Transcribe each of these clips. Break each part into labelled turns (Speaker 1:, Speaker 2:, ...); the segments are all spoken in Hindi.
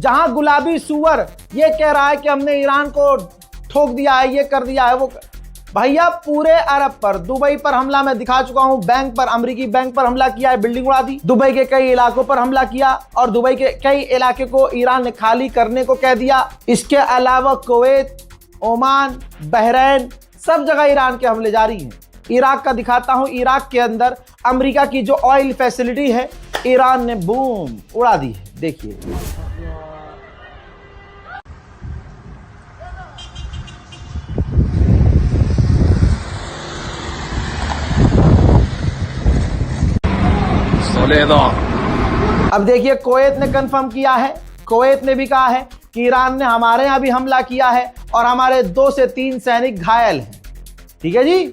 Speaker 1: जहां गुलाबी सुअर ये कह रहा है कि हमने ईरान को ठोक दिया है, ये कर दिया है, वो भैया पूरे अरब पर, दुबई पर हमला मैं दिखा चुका हूं, बैंक पर, अमेरिकी बैंक पर हमला किया है, बिल्डिंग उड़ा दी, दुबई के कई इलाकों पर हमला किया और दुबई के कई इलाके को ईरान ने खाली करने को कह दिया। इसके अलावा कुवैत, ओमान, बहरीन, सब जगह ईरान के हमले जारी हैं। इराक का दिखाता हूं, इराक के अंदर अमेरिका की जो ऑयल फैसिलिटी है ईरान ने बूम उड़ा दी है, देखिए। अब देखिए कुवैत ने कंफर्म किया है, कुवैत ने भी कहा है कि ईरान ने हमारे यहां भी हमला किया है और हमारे 2 से 3 सैनिक घायल हैं। ठीक है जी,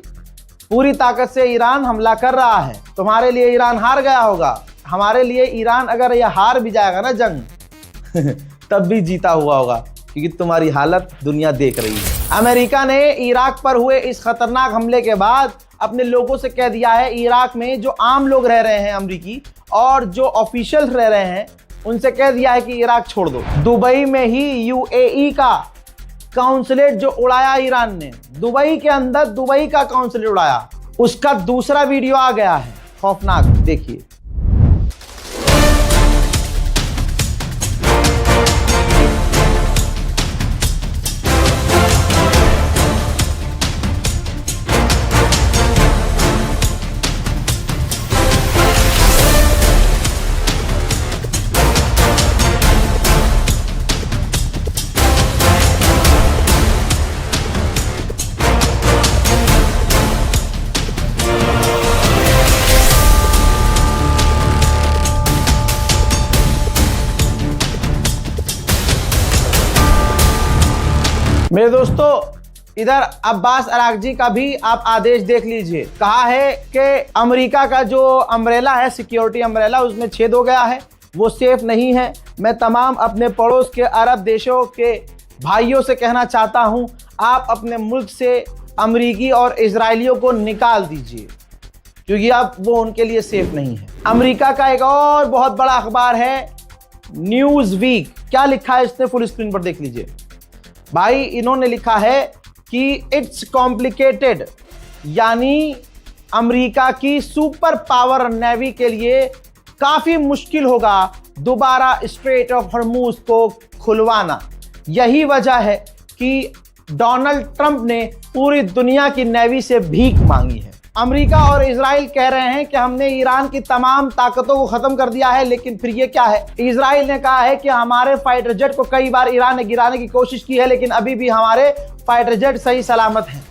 Speaker 1: पूरी ताकत से ईरान हमला कर रहा है। तुम्हारे लिए ईरान हार गया होगा, हमारे लिए ईरान अगर यह हार भी जाएगा ना जंग तब भी जीता हुआ होगा, क्योंकि तुम्हारी हालत दुनिया देख रही है। अमेरिका ने इराक पर हुए इस खतरनाक हमले के बाद अपने लोगों से कह दिया है, इराक में जो आम लोग रह रहे हैं अमेरिकी और जो ऑफिशियल रह रहे हैं उनसे कह दिया है कि इराक छोड़ दो। दुबई में ही यूएई का काउंसलेट जो उड़ाया ईरान ने, दुबई के अंदर दुबई का काउंसलेट उड़ाया, उसका दूसरा वीडियो आ गया है, खौफनाक, देखिए। मेरे दोस्तों, इधर अब्बास अरागची का भी आप आदेश देख लीजिए। कहा है कि अमेरिका का जो अम्ब्रेला है, सिक्योरिटी अम्ब्रेला, उसमें छेद हो गया है, वो सेफ नहीं है। मैं तमाम अपने पड़ोस के अरब देशों के भाइयों से कहना चाहता हूं, आप अपने मुल्क से अमेरिकी और इजरायलियों को निकाल दीजिए, क्योंकि अब वो उनके लिए सेफ नहीं है। अमेरिका का एक और बहुत बड़ा अखबार है न्यूज वीक, क्या लिखा है इसने, फुल स्क्रीन पर देख लीजिए भाई। इन्होंने लिखा है कि इट्स कॉम्प्लिकेटेड, यानी अमेरिका की सुपर पावर नेवी के लिए काफी मुश्किल होगा दोबारा स्ट्रेट ऑफ हॉर्मूज को खुलवाना। यही वजह है कि डोनाल्ड ट्रंप ने पूरी दुनिया की नेवी से भीख मांगी है। अमेरिका और इजराइल कह रहे हैं कि हमने ईरान की तमाम ताकतों को खत्म कर दिया है, लेकिन फिर ये क्या है, इजराइल ने कहा है कि हमारे फाइटर जेट को कई बार ईरान ने गिराने की कोशिश की है, लेकिन अभी भी हमारे फाइटर जेट सही सलामत हैं।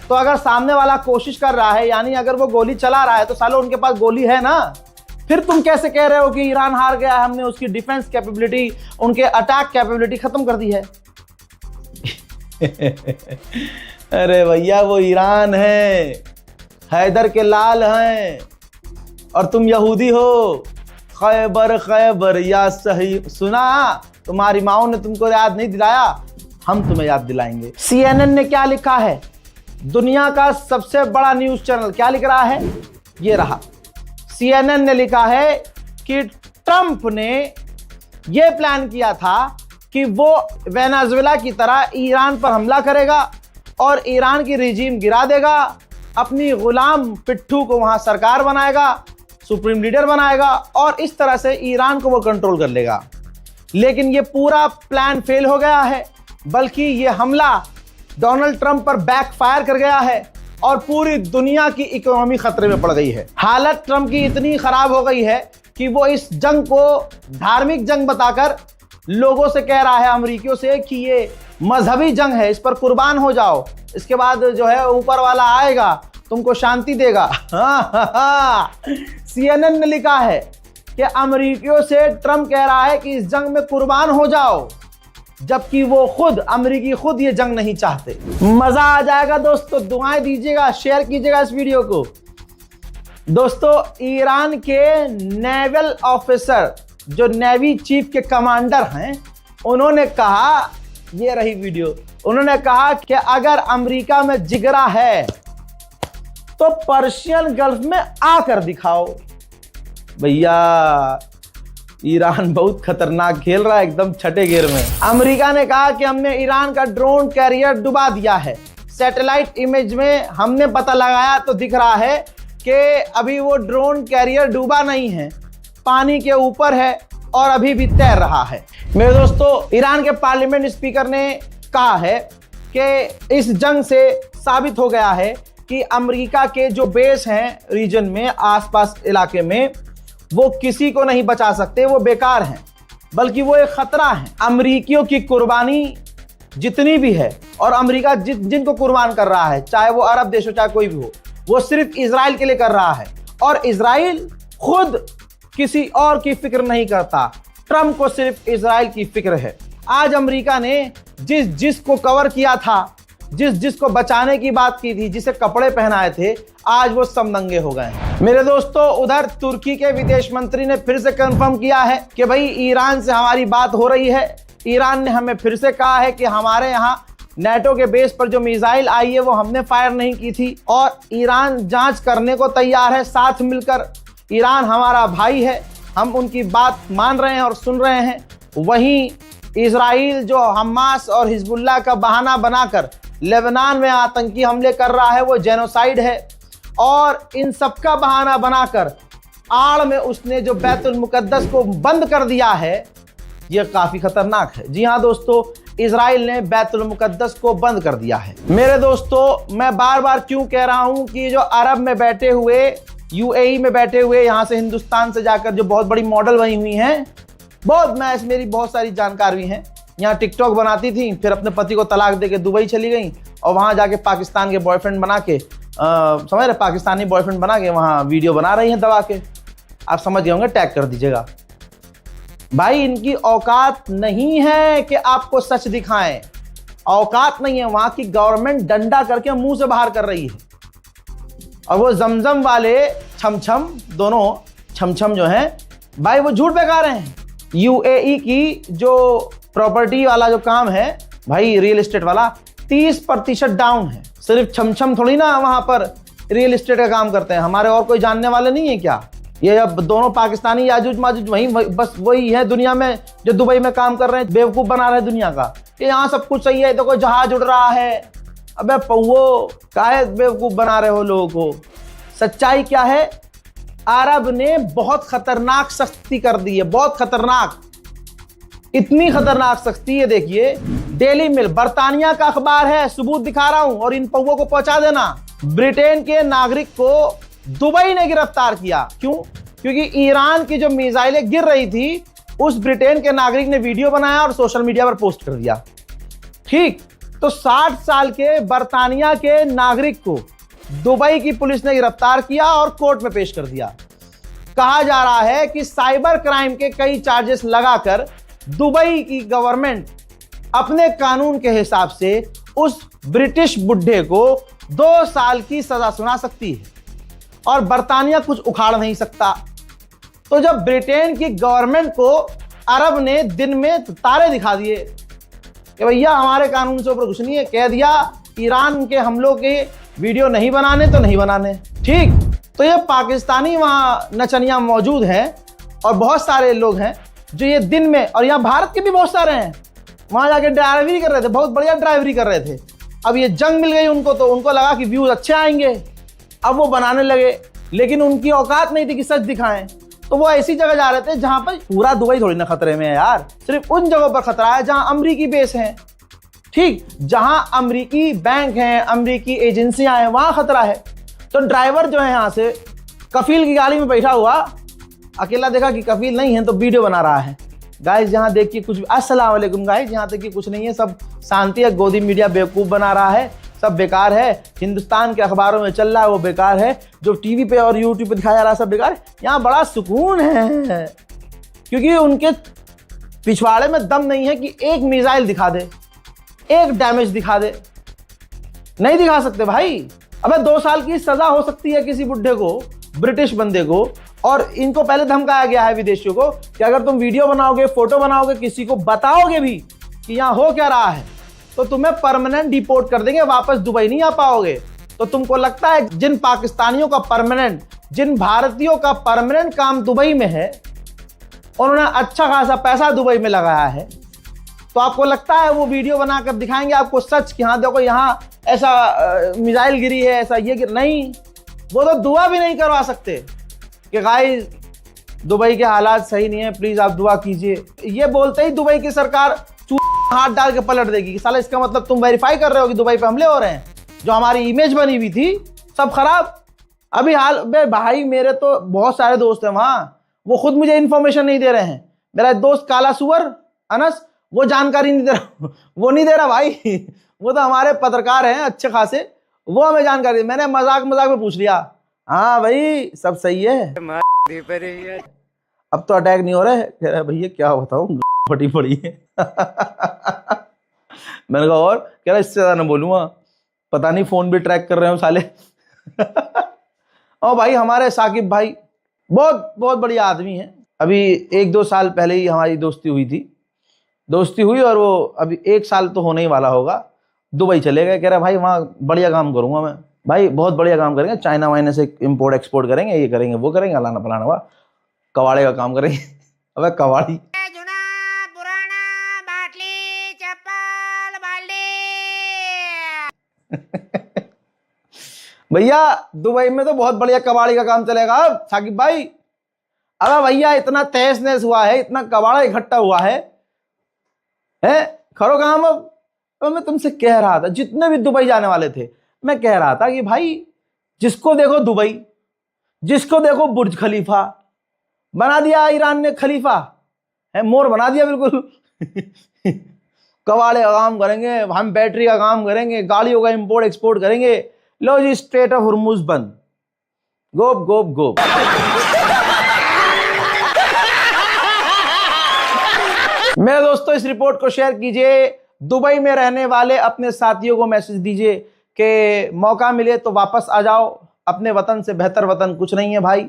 Speaker 1: तो अगर सामने वाला कोशिश कर रहा है, यानी अगर वो गोली चला रहा है, तो सालों उनके पास गोली है ना, फिर तुम कैसे कह रहे हो कि ईरान हार गया है, हमने उसकी डिफेंस कैपेबिलिटी, उनके अटैक कैपेबिलिटी खत्म कर दी है। अरे भैया, वो ईरान है, हैदर के लाल हैं, और तुम यहूदी हो। खैबर खैबर या सही, सुना, तुम्हारी माओ ने तुमको याद नहीं दिलाया, हम तुम्हें याद दिलाएंगे। CNN ने क्या लिखा है, दुनिया का सबसे बड़ा न्यूज चैनल, क्या लिख रहा है, ये रहा। CNN ने लिखा है कि ट्रंप ने यह प्लान किया था कि वो वेनेजुएला की तरह ईरान पर हमला करेगा और ईरान की रिजीम गिरा देगा, अपनी गुलाम पिट्ठू को वहां सरकार बनाएगा, सुप्रीम लीडर बनाएगा और इस तरह से ईरान को वो कंट्रोल कर लेगा। लेकिन ये पूरा प्लान फेल हो गया है, बल्कि ये हमला डोनाल्ड ट्रंप पर बैकफायर कर गया है और पूरी दुनिया की इकोनॉमी खतरे में पड़ गई है। हालत ट्रंप की इतनी खराब हो गई है कि वो इस जंग को धार्मिक जंग बताकर लोगों से कह रहा है, अमेरिकियों से, कि ये मजहबी जंग है, इस पर कुर्बान हो जाओ, इसके बाद जो है ऊपर वाला आएगा तुमको शांति देगा। CNN ने लिखा है कि अमेरिकियों से ट्रंप कह रहा है कि इस जंग में कुर्बान हो जाओ, जबकि वो खुद, अमेरिकी खुद ये जंग नहीं चाहते। मजा आ जाएगा दोस्तों, दुआएं दीजिएगा, शेयर कीजिएगा इस वीडियो को। दोस्तों, ईरान के नेवल ऑफिसर, जो नेवी चीफ के कमांडर हैं, उन्होंने कहा, ये रही वीडियो, उन्होंने कहा कि अगर अमेरिका में जिगरा है तो पर्शियन गल्फ में आकर दिखाओ। भैया, ईरान बहुत खतरनाक खेल रहा है, एकदम छठे गियर में। अमेरिका ने कहा कि हमने ईरान का ड्रोन कैरियर डुबा दिया है। सैटेलाइट इमेज में हमने पता लगाया तो दिख रहा है कि अभी वो ड्रोन कैरियर डूबा नहीं है, पानी के ऊपर है और अभी भी तैर रहा है। मेरे दोस्तों, ईरान के पार्लियामेंट स्पीकर ने कहा है कि इस जंग से साबित हो गया है कि अमेरिका के जो बेस हैं रीजन में, आसपास इलाके में, वो किसी को नहीं बचा सकते, वो बेकार हैं, बल्कि वो एक खतरा है। अमेरिकियों की कुर्बानी जितनी भी है और अमेरिका जिनको कुर्बान कर रहा है, चाहे वो अरब देश हो चाहे कोई भी हो, वो सिर्फ इजराइल के लिए कर रहा है। और इजराइल खुद किसी और की फिक्र नहीं करता, ट्रंप को सिर्फ इजराइल की फिक्र है। आज अमेरिका ने जिसको कवर किया था, जिसको बचाने की बात की थी, जिसे कपड़े पहनाए थे, आज वो सब नंगे हो गए हैं। मेरे दोस्तों, उधर तुर्की के विदेश मंत्री ने फिर से कंफर्म किया है कि भाई ईरान से हमारी बात हो रही है। ईरान ने हमें फिर से कहा है कि हमारे यहाँ नेटो के बेस पर जो मिसाइल आई है वो हमने फायर नहीं की थी और ईरान जांच करने को तैयार है साथ मिलकर। ईरान हमारा भाई है, हम उनकी बात मान रहे हैं और सुन रहे हैं। वहीं इजराइल जो हमास और हिजबुल्लाह का बहाना बनाकर लेबनान में आतंकी हमले कर रहा है, वो जेनोसाइड है। और इन सबका बहाना बनाकर आड़ में उसने जो बैतुल मुकद्दस को बंद कर दिया है, यह काफी खतरनाक है। जी हाँ दोस्तों, इजराइल ने बैतुल मुकद्दस को बंद कर दिया है। मेरे दोस्तों, मैं बार बार क्यों कह रहा हूं कि जो अरब में बैठे हुए, यूएई में बैठे हुए, यहाँ से हिंदुस्तान से जाकर जो बहुत बड़ी मॉडल बनी हुई हैं, मेरी बहुत सारी जानकार भी हैं, यहाँ टिकटॉक बनाती थी, फिर अपने पति को तलाक देके दुबई चली गई और वहाँ जाके पाकिस्तान के बॉयफ्रेंड बना के, समझ रहे, पाकिस्तानी बॉयफ्रेंड बना के वहाँ वीडियो बना रही हैं दबा के। आप समझ गए होंगे, टैग कर दीजिएगा। भाई, इनकी औकात नहीं है कि आपको सच दिखाएं, औकात नहीं है। वहाँ की गवर्नमेंट डंडा करके मुंह से बाहर कर रही है। और वो जमजम वाले छमछम, दोनों छमछम जो हैं भाई, वो झूठ बेकार हैं। यूएई की जो प्रॉपर्टी वाला जो काम है भाई, रियल एस्टेट वाला, 30% डाउन है। सिर्फ छमछम थोड़ी ना वहां पर रियल एस्टेट का काम करते हैं, हमारे और कोई जानने वाले नहीं है क्या? ये अब दोनों पाकिस्तानी याजूज माजूज बस वही है दुनिया में जो दुबई में काम कर रहे हैं, बेवकूफ बना रहे हैं दुनिया का कि यहाँ सब कुछ सही है, देखो जहाज उड़ रहा है। अबे पौओ, काहे बेवकूफ बना रहे हो लोगों को? सच्चाई क्या है? अरब ने बहुत खतरनाक सख्ती कर दी है, बहुत खतरनाक, इतनी खतरनाक सख्ती है। देखिए, डेली मेल बर्तानिया का अखबार है, सबूत दिखा रहा हूं और इन पौओं को पहुंचा देना। ब्रिटेन के नागरिक को दुबई ने गिरफ्तार किया। क्यों? क्योंकि ईरान की जो मिसाइलें गिर रही थी, उस ब्रिटेन के नागरिक ने वीडियो बनाया और सोशल मीडिया पर पोस्ट कर दिया। ठीक, तो 60 साल के बर्तानिया के नागरिक को दुबई की पुलिस ने गिरफ्तार किया और कोर्ट में पेश कर दिया। कहा जा रहा है कि साइबर क्राइम के कई चार्जेस लगाकर दुबई की गवर्नमेंट अपने कानून के हिसाब से उस ब्रिटिश बुड्ढे को 2 साल की सजा सुना सकती है और बर्तानिया कुछ उखाड़ नहीं सकता। तो जब ब्रिटेन की गवर्नमेंट को अरब ने दिन में तारे दिखा दिए कि भैया हमारे कानून से ऊपर कुछ नहीं है, कह दिया ईरान के हमलों के वीडियो नहीं बनाने तो नहीं बनाने। ठीक, तो ये पाकिस्तानी वहाँ नचनिया मौजूद हैं और बहुत सारे लोग हैं जो ये दिन में, और यहाँ भारत के भी बहुत सारे हैं, वहाँ जाके ड्राइवरी कर रहे थे, बहुत बढ़िया ड्राइवरी कर रहे थे। अब ये जंग मिल गई उनको, तो उनको लगा कि व्यूज अच्छे आएंगे, अब वो बनाने लगे, लेकिन उनकी औकात नहीं थी कि सच दिखाएं। तो वो ऐसी जगह जा रहे थे जहां पर पूरा दुबई थोड़ी ना खतरे में है यार, सिर्फ उन जगहों पर खतरा है जहां अमरीकी बेस हैं। ठीक, जहां अमरीकी बैंक हैं, अमरीकी एजेंसियां हैं, वहां खतरा है। तो ड्राइवर जो है यहाँ से कफील की गाड़ी में बैठा हुआ, अकेला देखा कि कफील नहीं है तो वीडियो बना रहा है। गाइस यहाँ देखिए कुछ, अस्सलाम वालेकुम गाइस, यहाँ तक कि कुछ नहीं है, सब शांति है। गोदी मीडिया बेवकूफ़ बना रहा है, सब बेकार है। हिंदुस्तान के अखबारों में चल रहा है वो बेकार है, जो टीवी पे और यूट्यूब पे दिखाया जा रहा है सब बेकार है। यहाँ बड़ा सुकून है क्योंकि उनके पिछवाड़े में दम नहीं है कि एक मिसाइल दिखा दे, एक डैमेज दिखा दे, नहीं दिखा सकते भाई। अबे 2 साल की सजा हो सकती है किसी बुड्ढे को, ब्रिटिश बंदे को। और इनको पहले धमकाया गया है विदेशियों को कि अगर तुम वीडियो बनाओगे, फोटो बनाओगे, किसी को बताओगे भी कि यहाँ हो क्या रहा है, तो तुम्हें परमानेंट डिपोर्ट कर देंगे, वापस दुबई नहीं आ पाओगे। तो तुमको लगता है जिन पाकिस्तानियों का परमानेंट, जिन भारतीयों का परमानेंट काम दुबई में है, उन्होंने अच्छा खासा पैसा दुबई में लगाया है, तो आपको लगता है वो वीडियो बनाकर दिखाएंगे आपको सच कि हाँ देखो यहाँ ऐसा मिसाइल गिरी है, ऐसा ये गिर नहीं। वो तो दुआ भी नहीं करवा सकते कि गाइस दुबई के हालात सही नहीं है, प्लीज आप दुआ कीजिए। ये बोलते ही दुबई की सरकार हाथ डाल के पलट देगी कि साला इसका मतलब तुम वेरीफाई कर रहे हो कि दुबई पे हमले हो रहे हैं। जो हमारी इमेज बनी हुई थी सब खराब। अभी हाल बे भाई मेरे तो बहुत सारे दोस्त हैं वहाँ, वो खुद मुझे इन्फॉर्मेशन नहीं दे रहे हैं। मेरा एक दोस्त काला सुअर अनस, वो जानकारी नहीं दे रहा, वो नहीं दे रहा भाई। वो तो हमारे पत्रकार हैं अच्छे खासे, वो हमें जानकारी दी। मैंने मजाक मजाक में पूछ लिया, हाँ भाई सब सही है, अब तो अटैक नहीं हो रहा है। कह रहा भैया क्या बताऊं, फटी पड़ी है। मैंने कहा और कह रहा इससे ज्यादा ना बोलूंगा, पता नहीं फोन भी ट्रैक कर रहे हो साले। और भाई हमारे साकिब भाई बहुत बहुत बढ़िया आदमी है। अभी 1-2 साल पहले ही हमारी दोस्ती हुई और वो अभी 1 साल तो होने ही वाला होगा, दुबई चले गए। कह रहा भाई वहाँ बढ़िया काम करूंगा मैं। भाई बहुत बढ़िया काम करेंगे, चाइना वाइना से इम्पोर्ट एक्सपोर्ट करेंगे, ये करेंगे वो करेंगे, अलाना फलाना हुआ, कबाड़े का काम करेंगे। अबे कबाड़ी भैया दुबई में तो बहुत बढ़िया कबाड़ी का काम चलेगा साकिब भाई। अरे भैया इतना तहस नहस हुआ है, इतना कबाड़ा इकट्ठा हुआ है खरो काम। अब तो मैं तुमसे कह रहा था, जितने भी दुबई जाने वाले थे, मैं कह रहा था कि भाई जिसको देखो दुबई, जिसको देखो बुर्ज खलीफा बना दिया ईरान ने, खलीफा है मोर बना दिया बिल्कुल। कबाड़े का काम करेंगे हम, बैटरी का काम करेंगे, गाड़ियों का इंपोर्ट एक्सपोर्ट करेंगे। लो जी स्ट्रेट ऑफ हुर्मुज बंद, गोप गोप गोप। मेरे दोस्तों इस रिपोर्ट को शेयर कीजिए, दुबई में रहने वाले अपने साथियों को मैसेज दीजिए कि मौका मिले तो वापस आ जाओ, अपने वतन से बेहतर वतन कुछ नहीं है भाई।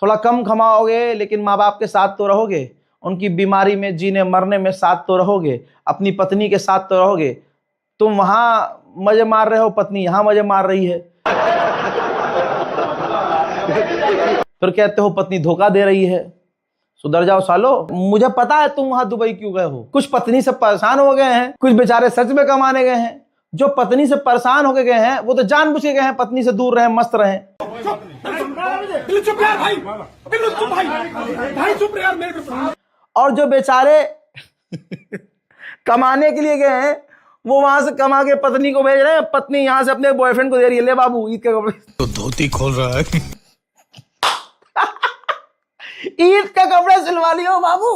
Speaker 1: थोड़ा कम कमाओगे लेकिन माँ बाप के साथ तो रहोगे, उनकी बीमारी में जीने मरने में साथ तो रहोगे, अपनी पत्नी के साथ तो रहोगे। तुम वहां मजे मार रहे हो, पत्नी यहां मजे मार रही है, फिर कहते हो पत्नी धोखा दे रही है। सुधर जाओ सालो। मुझे पता है तुम वहां दुबई क्यों गए हो, कुछ पत्नी से परेशान हो गए हैं, कुछ बेचारे सच में कमाने गए हैं। जो पत्नी से परेशान होके गए हैं वो तो जानबूझ के गए हैं पत्नी से दूर रहें, मस्त रहें। और जो बेचारे कमाने के लिए गए हैं वो वहां से कमा के पत्नी को भेज रहे हैं, पत्नी यहां से अपने बॉयफ्रेंड को दे रही है, ले बाबू ईद के कपड़े। तो धोती खोल रहा है। ईद के कपड़े सिलवा लियो बाबू।